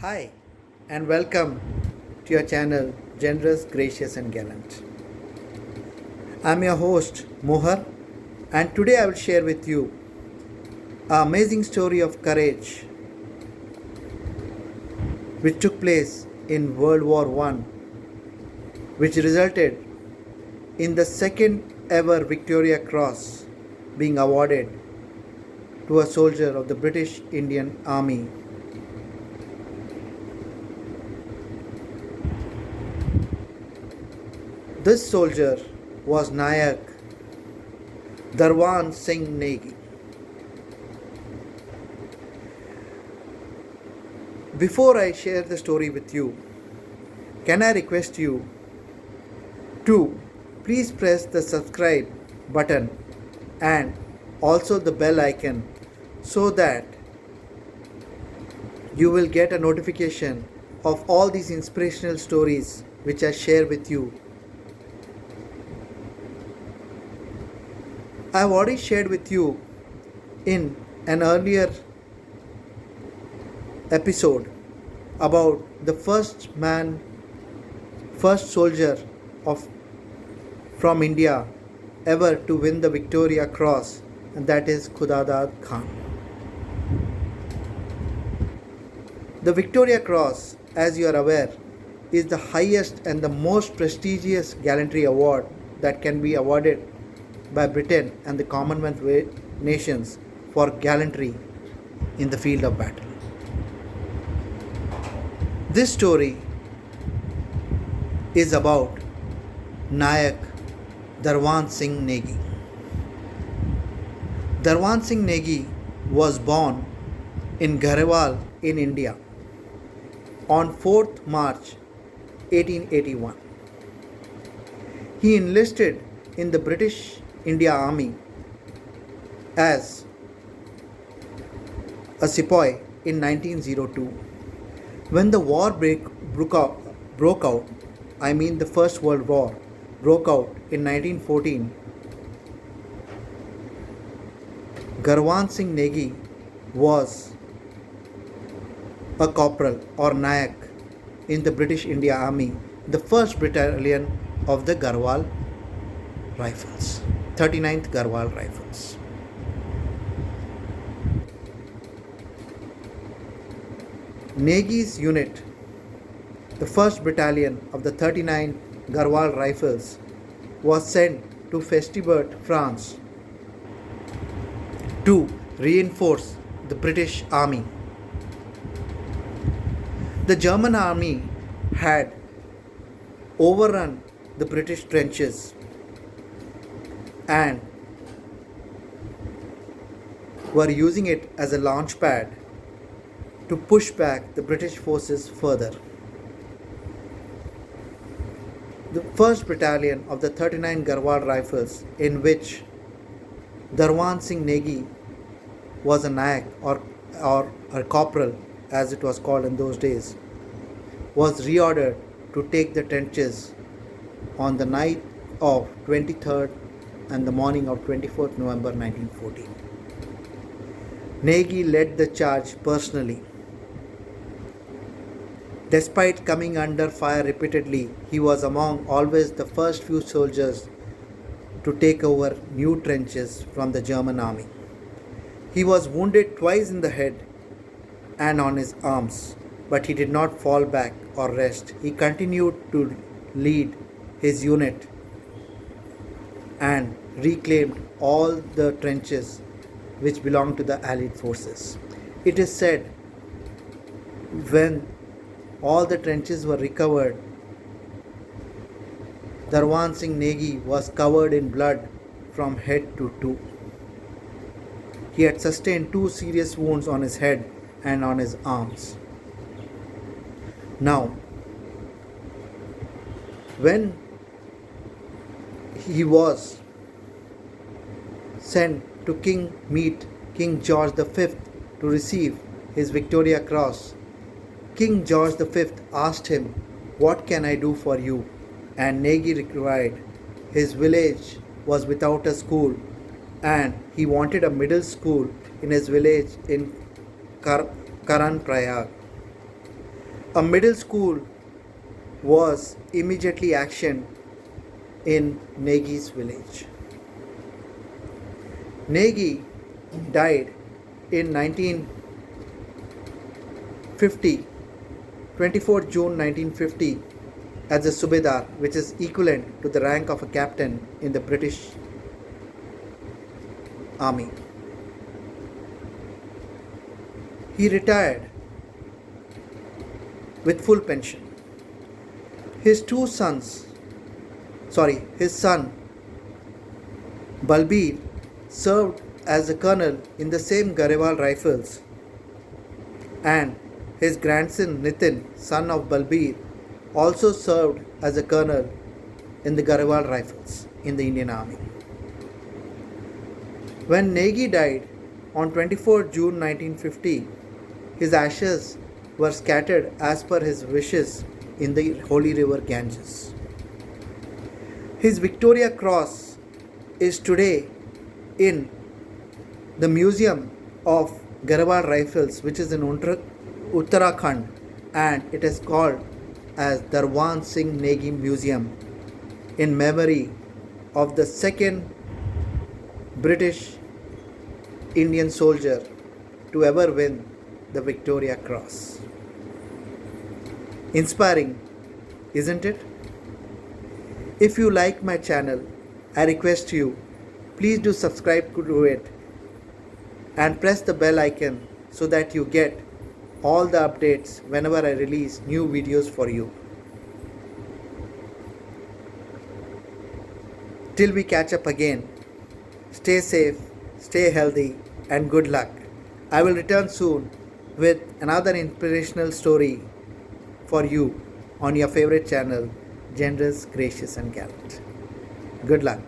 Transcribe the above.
Hi, and welcome to your channel Generous, Gracious, and Gallant. I'm your host Mohar, and today I will share with you an amazing story of courage which took place in World War One, which resulted in the second ever Victoria Cross being awarded to a soldier of the British Indian Army. This soldier was Nayak Darwan Singh Negi. Before I share the story with you, can I request you to please press the subscribe button and also the bell icon so that you will get a notification of all these inspirational stories which I share with you. I have already shared with you in an earlier episode about the first soldier of from India ever to win the Victoria Cross, and that is Khudadad Khan. The Victoria Cross, as you are aware, is the highest and the most prestigious gallantry award that can be awarded by Britain and the Commonwealth nations for gallantry in the field of battle. This story is about Nayak Darwan Singh Negi. Darwan Singh Negi was born in Garhwal in India on 4th March 1881. He enlisted in the British India Army as a sepoy in 1902. When the war broke out, the First World War broke out in 1914, Garwan Singh Negi was a corporal or Nayak in the British India Army, the 1st Battalion of the Garhwal Rifles, 39th Garhwal Rifles. Negi's unit, the 1st Battalion of the 39th Garhwal Rifles, was sent to Festubert, France to reinforce the British Army. The German army had overrun the British trenches and were using it as a launch pad to push back the British forces further. The 1st Battalion of the 39 Garhwal Rifles, in which Darwan Singh Negi was a Nayak or a corporal as it was called in those days, was reordered to take the trenches on the night of 23rd and the morning of 24th November 1914. Negi led the charge personally. Despite coming under fire repeatedly, he was among always the first few soldiers to take over new trenches from the German army. He was wounded twice in the head and on his arms, but he did not fall back or rest. He continued to lead his unit and reclaimed all the trenches which belonged to the Allied forces. It is said when all the trenches were recovered, Darwan Singh Negi was covered in blood from head to toe. He had sustained 2 serious wounds on his head and on his arms. Now, when he was sent to meet King George V to receive his Victoria Cross, King George V asked him, "What can I do for you?" And Negi replied, his village was without a school and he wanted a middle school in his village in Karan Prayag. A middle school was immediately actioned in Negi's village. Negi died in 1950, 24 June 1950, as a Subedar, which is equivalent to the rank of a captain in the British Army. He retired with full pension. His his son Balbir served as a colonel in the same Garewal Rifles, and his grandson Nitin, son of Balbir, also served as a colonel in the Garewal Rifles in the Indian Army. When Negi died on 24 June 1950, his ashes were scattered as per his wishes in the holy river Ganges. His Victoria Cross is today in the Museum of Garewal Rifles, which is in Uttarakhand, and it is called as Darwan Singh Negi Museum in memory of the second British Indian soldier to ever win the Victoria Cross. Inspiring, isn't it? If you like my channel, I request you, please do subscribe to it and press the bell icon so that you get all the updates whenever I release new videos for you. Till we catch up again, stay safe, stay healthy, and good luck. I will return soon with another inspirational story for you on your favorite channel, Generous, Gracious, and Gallant. Good luck.